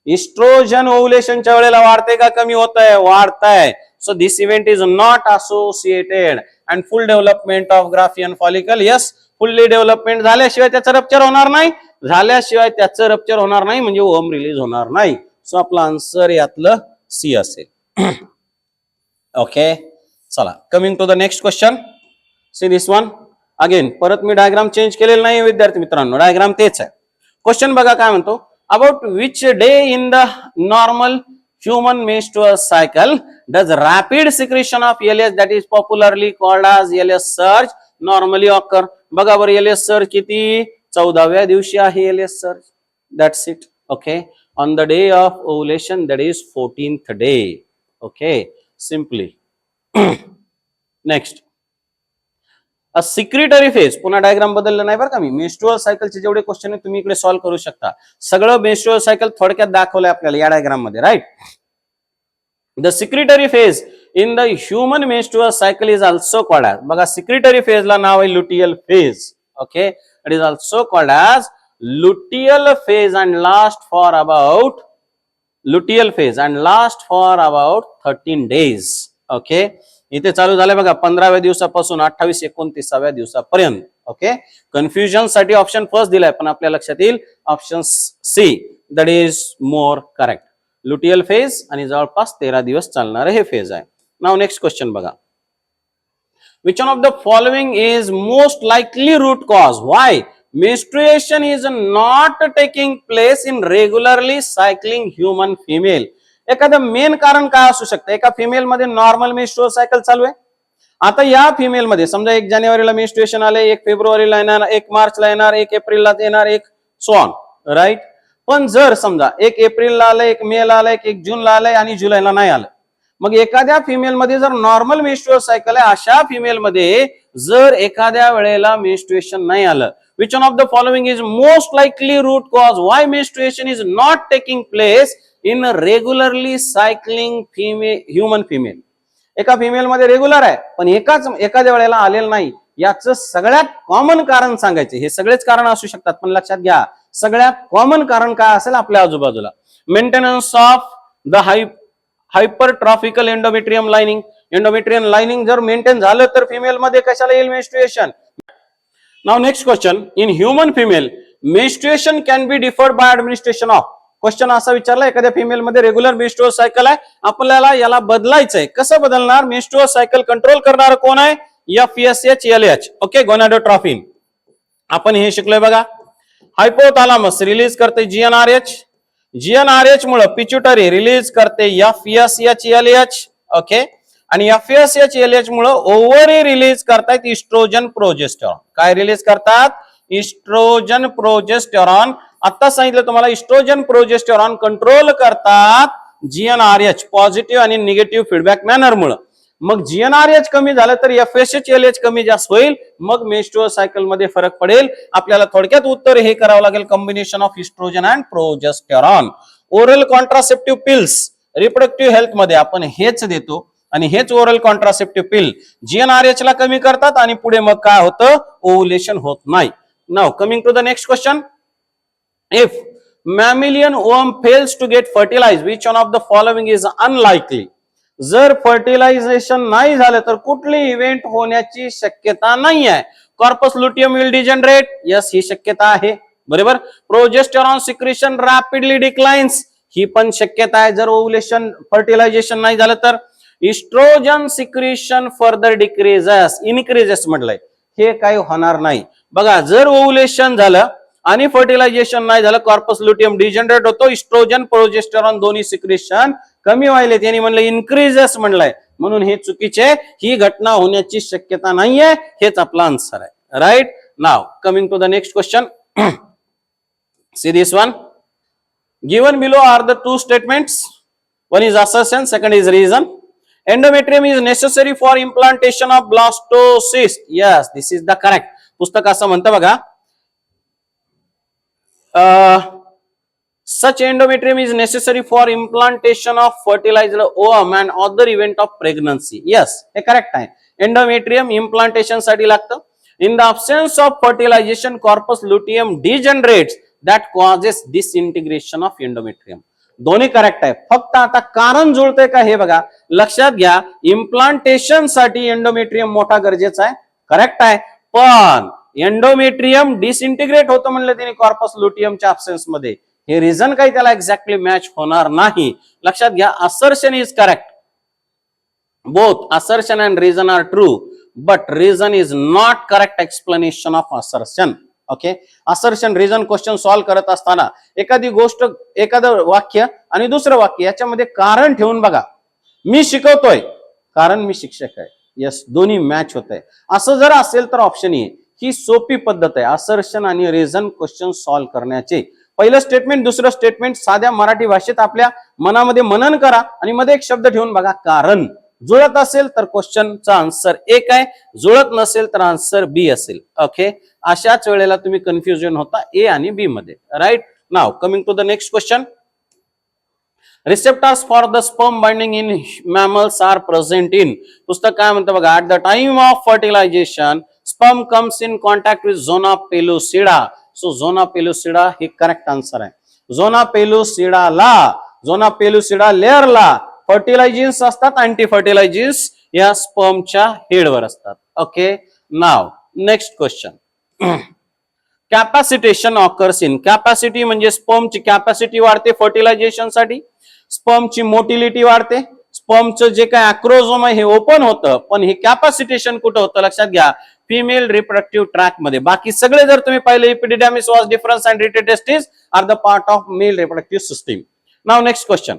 इस्ट्रोजन ओव्हुलेशनच्या वेळेला वाढते का कमी होत आहे? वाढतंय. So this event is not associated. And full development of Graafian follicle. Yes, fully development झाल्याशिवाय त्याचं रप्चर होणार नाही. झाल्याशिवाय त्याचं रप्चर होणार नाही म्हणजे ओव्हम रिलीज होणार नाही. सो आपला आन्सर यातलं सी असेल. ओके, चला coming to the next question. See this one again. परत मी डायग्राम चेंज केलेला नाही विद्यार्थी मित्रांनो, डायग्राम तेच आहे. क्वेश्चन बघा काय म्हणतो. About which day in the normal human menstrual cycle does rapid secretion of LH, that is popularly called as LH surge, normally occur? बघा बरं, LH surge किती? 14व्या दिवशी आहे LH surge. That's it. Okay. On the day of ovulation, that is 14th day. Okay. Simply. Next. A secretary phase. पुन्हा diagram बदललं नाही बरं का मी. मेन्स्ट्रुअल सायकलचे जेवढे क्वेश्चन आहेत तुम्ही इकडे सॉल्व्ह करू शकता. सगळं मेन्स्ट्रुअल सायकल थोडक्यात दाखवलंय आपल्याला या डायग्राम मध्ये, right. The secretory phase in the human menstrual cycle is also called as. बघा, सिक्रेटरी फेजला नाव आहे luteal phase. Okay, it is also called as luteal phase and last for about luteal phase and last for about 13 days. Okay, इथे चालू झालंय बघा 15व्या दिवसापासून 28-29व्या दिवसापर्यंत. ओके, कन्फ्युजन साठी ऑप्शन फर्स्ट दिलाय, पण आपल्या लक्षात येईल option C, that is more correct. Luteal phase आणि जवळपास 13 दिवस चालणार हे फेज आहे. नाव नेक्स्ट क्वेश्चन बघा. Which one of the following is most likely root cause why menstruation is not taking place in regularly cycling human female? एखादं main कारण काय असू शकतं? एका फिमेल मध्ये नॉर्मल मेन्स्ट्रुअल सायकल चालू आहे. आता या फिमेल मध्ये समजा 1 जानेवारीला मेन्स्ट्रुएशन आले, 1 फेब्रुवारीला येणार, 1 मार्चला येणार, 1 एप्रिलला येणार, 1 सो ऑन, राईट. पण जर समजा 1 एप्रिलला आलं, 1 मेला आलं, 1 जूनला आलंय आणि जुलैला नाही आलं, मग एखाद्या फिमेल मध्ये जर नॉर्मल मेन्स्ट्रुअल सायकल आहे, अशा फिमेल मध्ये जर एखाद्या वेळेला मेन्स्ट्रुएशन नाही आलं, which one of the following is most likely root cause why menstruation is not taking place in a regularly cycling human female? एका फिमेल मध्ये रेग्युलर आहे पण एखाद्या वेळेला आलेलं नाही, याचं सगळ्यात कॉमन कारण सांगायचे. हे सगळेच कारण असू शकतात, पण लक्षात घ्या सगळ्यात कॉमन कारण काय असेल आपल्या आजूबाजूला. Maintenance of the hypertrophical endometrium lining. Endometrium lining जर मेंटेन झालं तर फिमेल मध्ये कशाला येईल? Menstruation. Now next question, in human female menstruation can be deferred by administration of. Question असा विचारला, एखाद्या फिमेल मध्ये रेग्युलर मेन्स्ट्रुअल सायकल आहे, आपल्याला याला बदलायचंय. कसं बदलणार? मेन्स्ट्रुअल सायकल कंट्रोल करणार कोण आहे? FSH-LH. Okay, gonadotrophin. आपण हे शिकलोय बघा. हायपोथॅलॅमस रिलीज करते GnRH. GnRH मुळे पिट्युटरी रिलीज करते FSH-LH. ओके, आणि FSH-LH मुळे ओव्हरी रिलीज करतात इस्ट्रोजन प्रोजेस्टेरॉन. काय रिलीज करतात? Estrogen progesterone. आता सांगितलं तुम्हाला इस्ट्रोजन प्रोजेस्टेरॉन कंट्रोल करतात GnRH पॉझिटिव्ह आणि निगेटिव्ह फीडबॅक मॅनर मुळे. मग GnRH कमी झालं तर FSH-LH कमी जास्त होईल, मग मेन्स्ट्रुअल सायकल मध्ये फरक पडेल. आपल्याला थोडक्यात उत्तर हे करावं लागेल, combination of oestrogen and progesterone. Oral contraceptive pills reproductive health मध्ये आपण हेच देतो आणि हेच ओरल कॉन्ट्रासेप्टिव्ह पिल GnRH ला कमी करतात आणि पुढे मग काय होतं? ओव्हुलेशन होत नाही. Now coming to the next question, if mammalian ovum fails to get fertilized, which one of the following is unlikely? जर फर्टिलायझेशन नाही झालं तर कुठली इव्हेंट होण्याची शक्यता नाही आहे? Corpus luteum will degenerate. Yes, ही शक्यता आहे. बरोबर. Progesterone secretion rapidly declines. ही पण शक्यता आहे जर ओव्हुलेशन फर्टिलायझेशन नाही झालं तर. Oestrogen secretion further decreases. Increases म्हटलंय, हे काही होणार नाही. बघा, जर ओव्हुलेशन झालं आणि फर्टिलायझेशन नाही झालं, कॉर्पस लुटियम डिजनरेट होतो. इस्ट्रोजन प्रोजेस्टेरॉन दोन्ही सिक्रेशन कमी व्हायले, त्यांनी म्हणलं इनक्रीजेस म्हणलंय, म्हणून हे चुकीचे. ही घटना होण्याची शक्यता नाहीये, हेच आपला आन्सर आहे. Right. Now coming to the next question, see this one. Given below are the two statements. One is assertion, second is reason. Endometrium is necessary for implantation of blastocyst. Yes, this is the correct. पुस्तक असं म्हणतं बघा, such endometrium is necessary for implantation of fertilized ovum and other event of pregnancy. Yes, हे correct आहे. Endometrium implantation साठी लागतं. In the absence of fertilization, corpus luteum degenerates that causes disintegration of endometrium. दोन्ही correct आहे. फक्त आता कारण जुळतंय का हे बघा. लक्षात घ्या, इम्प्लांटेशन साठी एंडोमेट्रियम मोठा गरजेचा आहे. करेक्ट आहे, पण एंडोमेट्रियम डिसइंटिग्रेट होतं म्हणलं त्यांनी कॉर्पस लुटियमच्या अब्सेन्स मध्ये. हे रिझन काही त्याला एक्झॅक्टली मॅच होणार नाही. लक्षात घ्या, assertion is correct. Both assertion and reason are true, but reason is not correct explanation of assertion. Okay, assertion reason question solve करत असताना एखादी गोष्ट, एखादं वाक्य आणि दुसरं वाक्य याच्यामध्ये कारण ठेवून बघा. मी शिकवतोय कारण मी शिक्षक आहे. यस, दोन्ही मॅच होत आहे. असं जर असेल तर ऑप्शन ए. ही सोपी पद्धत आहे असर्शन आणि रिझन क्वेश्चन सॉल्व्ह करण्याचे. पहिलं स्टेटमेंट, दुसरं स्टेटमेंट साध्या मराठी भाषेत आपल्या मनामध्ये मनन करा आणि मध्ये एक शब्द ठेवून बघा. कारण जुळत असेल तर क्वेश्चनचा आन्सर एक आहे, जुळत नसेल तर आन्सर बी असेल. ओके, अशाच वेळेला तुम्ही कन्फ्युजन होता ए आणि बी मध्ये. Right. Now coming to the next question, receptors for the sperm binding in mammals are present in. पुस्तक काय म्हणतं बघा, at the time of fertilisation sperm comes in contact with zona pellucida. So zona pellucida हे correct answer आहे. Zona pellucida लेअरला फर्टिलायझन्स असतात, anti फर्टिलायझन्स या स्पर्मच्या हेडवर असतात. Okay, now next question, capacitation occurs in. Capacity म्हणजे स्पर्मची कॅपॅसिटी वाढते फर्टिलायझेशन साठी, स्पर्मची मोटिलिटी वाढते, स्पर्मचं जे काय अॅक्रोझोम आहे हे ओपन होतं, पण हे कॅपॅसिटेशन कुठं होतं लक्षात घ्या, फिमेल रिप्रोडक्टिव्ह ट्रॅक मध्ये. बाकी सगळे जर तुम्ही पाहिले, epididymis, vas deferens and rete testis are the part of male reproductive system. Now next question,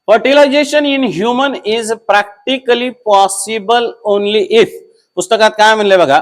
fertilization in human is practically possible only if. पुस्तकात काय म्हणले बघा,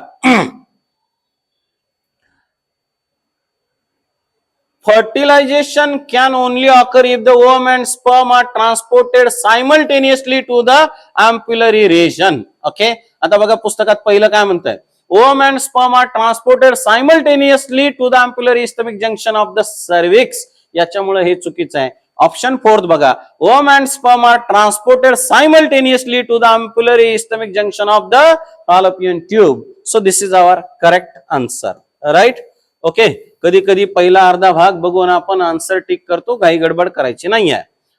fertilization can only occur if the ovum and sperm are transported simultaneously to the ampullary region. Okay, आता बघा पुस्तकात पहिलं काय म्हणतंय, ovum and sperm are transported simultaneously to the ampullary ischemic junction of the cervix. याच्यामुळे हे चुकीचं आहे. ऑप्शन 4 बघा, ovum and sperm are transported simultaneously to the ampullary isthmic junction of the fallopian tube. So this is our correct answer. Right. Okay. कधी कधी पहिला अर्धा भाग बघून आपण आन्सर टिक करतो, काही गडबड करायची नाहीये.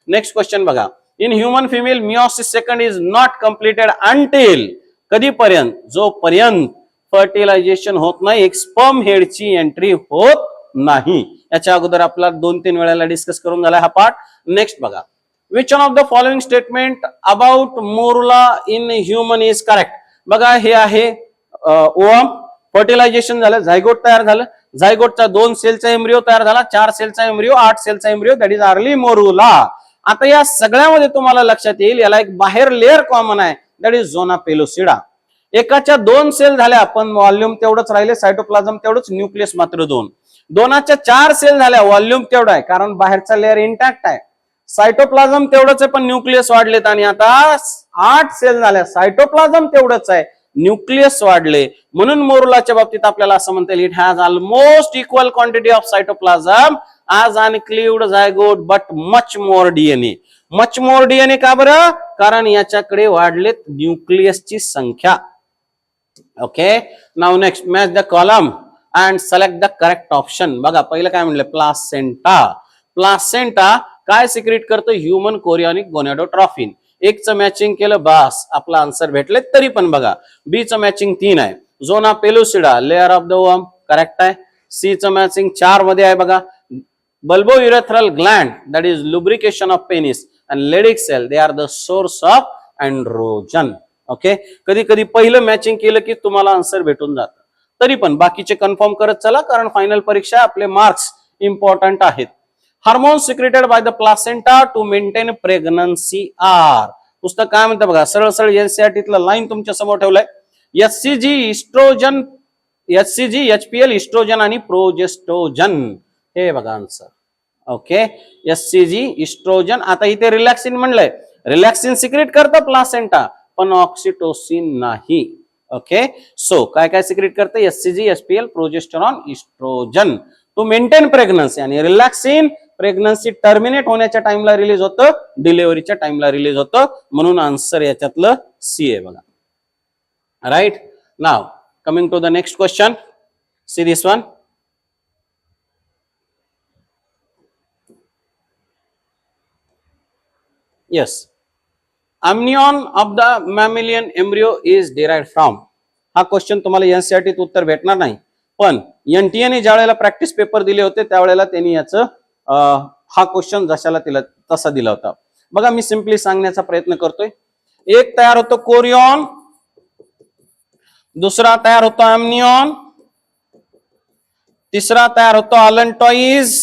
नेक्स्ट क्वेश्चन बघा, in human female meiosis second is not completed until, कधीपर्यंत, जोपर्यंत फर्टिलायझेशन होत नाही, एक स्पर्म हेडची एंट्री होत नाही. याच्या अगोदर आपला 2-3 वेळेला डिस्कस करून झाला हा पार्ट. नेक्स्ट बघा, which one of the following statement about morula in human is correct. बघा हे आहे ओव्हम, फर्टिलायझेशन झालं, झायगोट तयार झालं, झायगोटचा 2 सेलचा एम्ब्रिओ तयार झाला, 4 सेलचा एम्ब्रिओ, 8 सेलचा embryo, that is early morula. आता या सगळ्यामध्ये तुम्हाला लक्षात येईल याला एक बाहेर लेअर कॉमन आहे, दॅट इज झोना पेलोसिडा. एकाच्या 2 सेल झाल्या, पण व्हॉल्यूम तेवढंच राहिले, सायटोप्लाझम तेवढंच, न्यूक्लियस मात्र 2. 2च्या 4 सेल झाल्या, व्हॉल्यूम तेवढा आहे कारण बाहेरचा लेअर इंटॅक्ट आहे, सायटोप्लाझम तेवढंच आहे पण न्यूक्लियस वाढलेत. आणि आता 8 सेल झाल्या, सायटोप्लाझम तेवढंच आहे, न्यूक्लियस वाढले. म्हणून मोरुलाच्या बाबतीत आपल्याला असं म्हणता येईल, it has almost equal quantity of cytoplasm as uncleaved zygote but much more DNA. much more DNA का बरं? कारण याच्याकडे वाढलेत न्यूक्लियसची संख्या. Okay. Now next, match the column and select the correct option. बघा पहिलं काय म्हणलं, प्लासेंटा. प्लासेंटा काय सिक्रेट करतो, ह्युमन कोरियॉनिक गोनॅडोट्रॉफिन. एकचं मॅचिंग केलं, बस आपला आन्सर भेटले. तरी पण बघा बी चं मॅचिंग 3 आहे, zona pellucida layer of the ovum correct आहे. सी चं मॅचिंग 4 मध्ये आहे बघा, bulbourethral gland, that is lubrication of penis, and Leydig cell, they are the source of androgen. Okay. कधी कधी पहिलं मॅचिंग केलं की तुम्हाला आन्सर भेटून जातं. तरी पण बाकीचे कन्फर्म करत चला, कारण फायनल परीक्षा आपले मार्क्स इम्पॉर्टंट आहेत. Hormone secreted by the placenta to maintain pregnancy are. पुस्तक काय म्हणतं बघा, सरळ सरळ एनसीईआरटीतलं लाईन तुमच्या समोर ठेवलंय. HCG estrogen, HCG HPL estrogen आणि प्रोजेस्ट्रोजन, हे बघा आन्सर. ओके. SCG estrogen. आता इथे रिलॅक्सिन म्हणलंय, रिलॅक्सिन सिक्रेट करतं प्लासेंटा पण ऑक्सिटोसिन नाही. ओके. सो काय काय सिक्रेट करतं, SCG HPL progesterone estrogen to maintain pregnancy. आणि रिलॅक्सिन प्रेग्नन्सी टर्मिनेट होण्याच्या टाइमला रिलीज होतं, डिलिव्हरीच्या टाइमला रिलीज होतं. म्हणून आन्सर याच्यातलं सी आहे बघा. Right. Now coming to the next question, see this one. Yes, amnion of the mammalian embryo is derived from. हा क्वेश्चन तुम्हाला एनसीईआरटीत उत्तर भेटणार नाही, पण एनटीएने ज्या वेळेला प्रॅक्टिस पेपर दिले होते त्यावेळेला त्यांनी याचं हा क्वेश्चन जशाला तसा दिला होता. बघा मी सिंपली सांगण्याचा प्रयत्न करतोय. एक तयार होतो कोरियॉन, दुसरा तयार होतो amnion, तिसरा तयार होतो अलेंटॉइज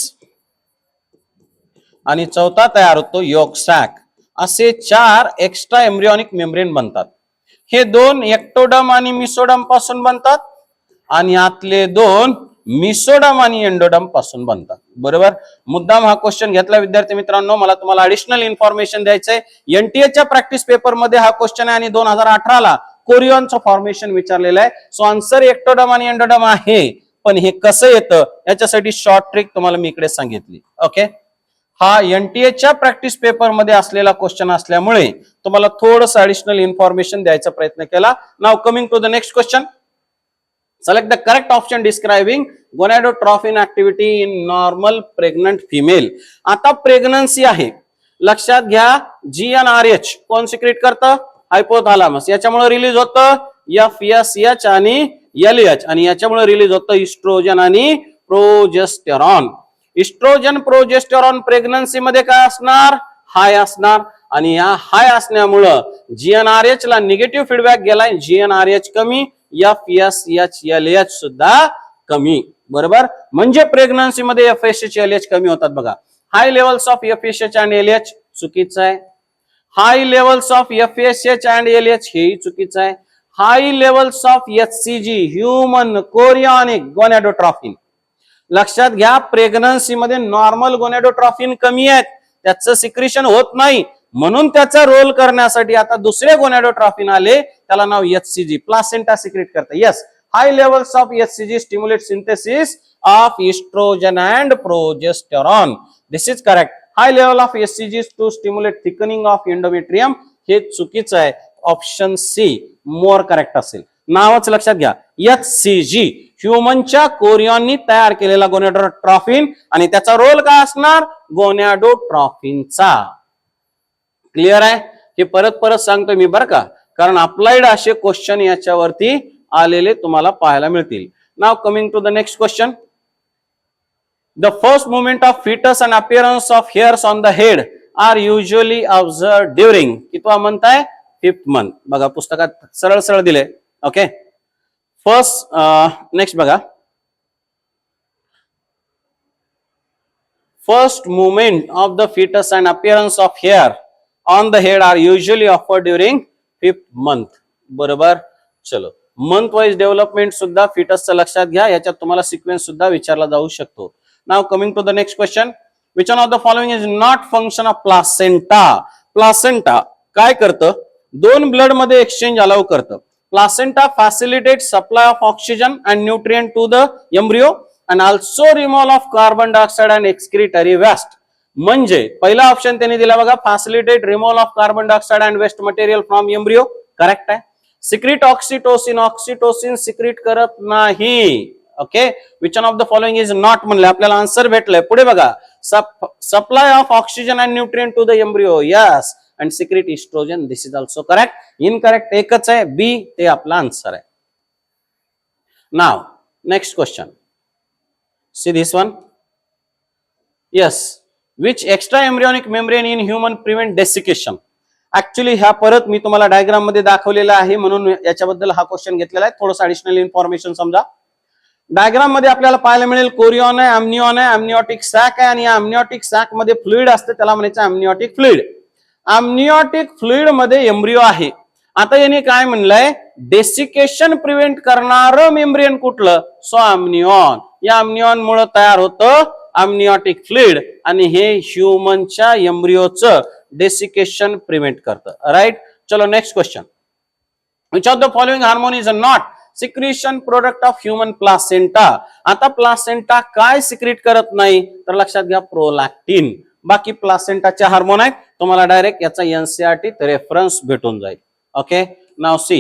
आणि चौथा तयार होतो यॉर्क सॅक. असे 4 एक्स्ट्रा एम्ब्रियोनिक मेम्ब्रेन बनतात. हे 2 एक्टोडम आणि मिसोडम पासून बनतात आणि आतले 2 मिसोडम आणि एंडोडम पासून बनतात. बरोबर. मुद्दाम हा क्वेश्चन घेतला विद्यार्थी मित्रांनो, मला तुम्हाला ऍडिशनल इन्फॉर्मेशन द्यायचंय. एनटीएच्या प्रॅक्टिस पेपर मध्ये हा क्वेश्चन आहे आणि 2018 ला कोरियॉनचं फॉर्मेशन विचारलेलं आहे. सो आन्सर एक्टोडम आणि एंडोडम आहे, पण हे कसं येतं याच्यासाठी शॉर्ट ट्रिक तुम्हाला मी इकडे सांगितली. ओके. हा एनटीएच्या प्रॅक्टिस पेपर मध्ये असलेला क्वेश्चन असल्यामुळे तुम्हाला थोडंसं ऍडिशनल इन्फॉर्मेशन द्यायचा प्रयत्न केला. Now coming to the next question, select the correct option describing gonadotrophin activity in normal pregnant female. आता प्रेग्नन्सी आहे, लक्षात घ्या. जीएनआरएच कोण सिक्रेट करतं, हायपोथालामस. याच्यामुळे रिलीज होतं एफएसएच आणि एलएच, आणि याच्यामुळे रिलीज होतं इस्ट्रोजन आणि प्रोजेस्टेरॉन. इस्ट्रोजन प्रोजेस्टेरॉन प्रेग्नन्सी मध्ये काय असणार, हाय असणार. आणि या हाय असण्यामुळं जीएनआरएच ला निगेटिव्ह फीडबॅक गेलाय, जीएनआरएच कमी, एफएसएच एलएच सुद्धा कमी. बरोबर. म्हणजे प्रेग्नन्सी मध्ये एफएसएच एलएच कमी होतात. बघा high levels of FSH and LH चुकीचं आहे, high levels of FSH and LH हेही चुकीचं आहे. High levels of HCG human chorionic gonadotrophin. लक्षात घ्या, प्रेग्नन्सी मध्ये नॉर्मल गोनॅडोट्रॉफिन कमी आहेत, त्याचं सिक्रेशन होत नाही. म्हणून त्याचा रोल करण्यासाठी आता दुसरे गोनॅडोट्रॉफिन आले, त्याला नाव एचसीजी, प्लासेंटा सिक्रेट करते. Yes, high levels of HCG stimulate synthesis of oestrogen and progesterone. This is correct. High level of HCG is to stimulate thickening of endometrium, हे चुकीचं आहे. ऑप्शन सी मोर करेक्ट असेल. नावच लक्षात घ्या, HCG ह्युमनच्या कोरियॉननी तयार केलेला गोनॅडोट्रॉफिन आणि त्याचा रोल काय असणार, गोनॅडोट्रॉफिनचा. क्लिअर आहे. हे परत परत सांगतो मी बरं का, कारण अप्लाइड असे क्वेश्चन याच्यावरती आलेले तुम्हाला पाहायला मिळतील. Now coming to the next question. The first movement of fetus and appearance of hairs on the head are usually observed during, कितवा मंथ आहे, 5th month. बघा पुस्तकात सरळ सरळ दिले. ओके, फर्स्ट नेक्स्ट बघा, first movement of the fetus and appearance of hair on the head are usually occur during 5th month. बरोबर. चलो, मंथ वाइज डेव्हलपमेंट सुद्धा फिटसचं लक्षात घ्या, याच्यात तुम्हाला सिक्वेन्स सुद्धा विचारला जाऊ शकतो. Now coming to the next question, which one of the following is not function of placenta? Placenta काय करतं, दोन ब्लड मध्ये एक्सचेंज अलाउ करतं. Placenta facilitates supply of oxygen and nutrient to the embryo and also removal of carbon dioxide and excretory waste. म्हणजे पहिला option त्यांनी दिला बघा, facilitate removal of carbon dioxide and waste material from embryo, correct आहे. Secrete oxytocin, oxytocin secrete करत नाही. Okay, which one of the following is not म्हणले, आपल्याला आन्सर भेटलंय. पुढे बघा, supply of oxygen and nutrient to the embryo, yes, and secrete oestrogen, this is also correct. Incorrect एकच आहे, बी, ते आपला आन्सर आहे. Now next question, see this one. Yes, which extra embryonic membrane in human prevent desiccation. Actually ह्या परत मी तुम्हाला diagram मध्ये दाखवलेला आहे, म्हणून याच्याबद्दल हा क्वेश्चन घेतलेला आहे. थोडंसं ऍडिशनल इन्फॉर्मेशन समजा. डायग्राम मध्ये आपल्याला पाहायला मिळेल कोरियॉन आहे, अम्निऑन आहे, अम्निऑटिक सॅक आहे, आणि या अम्निऑटिक सॅक मध्ये फ्लुइड असते, त्याला म्हणायचं अम्निऑटिक फ्लुइड. अम्निऑटिक फ्लुइड मध्ये एम्ब्रियो आहे. आता याने काय म्हणलंय, डेसिकेशन प्रिव्हेंट करणारं मेम्ब्रेन कुठलं, सो अम्निऑन. या अम्निऑन मुळे तयार होतं अम्निऑटिक फ्लुइड, आणि हे ह्युमनच्या एम्ब्रियोचं डेसिकेशन प्रिव्हेंट करतं. राईट. चलो next question. Which of the following hormone is not secretion product of human placenta. आता प्लासेंटा काय सिक्रिट करत नाही, तर लक्षात घ्या, प्रोलॅक्टिन. बाकी प्लासेंटाचे हार्मोन आहेत, तुम्हाला डायरेक्ट याचा एनसीईआरटी रेफरन्स भेटून जाईल. ओके, नाव सी.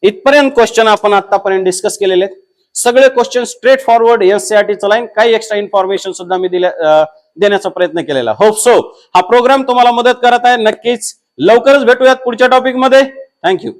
इथपर्यंत क्वेश्चन आपण आतापर्यंत डिस्कस केलेले आहेत. सगळे क्वेश्चन स्ट्रेट फॉरवर्ड एनसीईआरटीचं लाईन, काही एक्स्ट्रा इन्फॉर्मेशन सुद्धा मी देण्याचा प्रयत्न केलेला. होप सो हा प्रोग्राम तुम्हाला मदत करत आहे. नक्कीच लवकरच भेटूयात पुढच्या टॉपिक मध्ये. थँक्यू.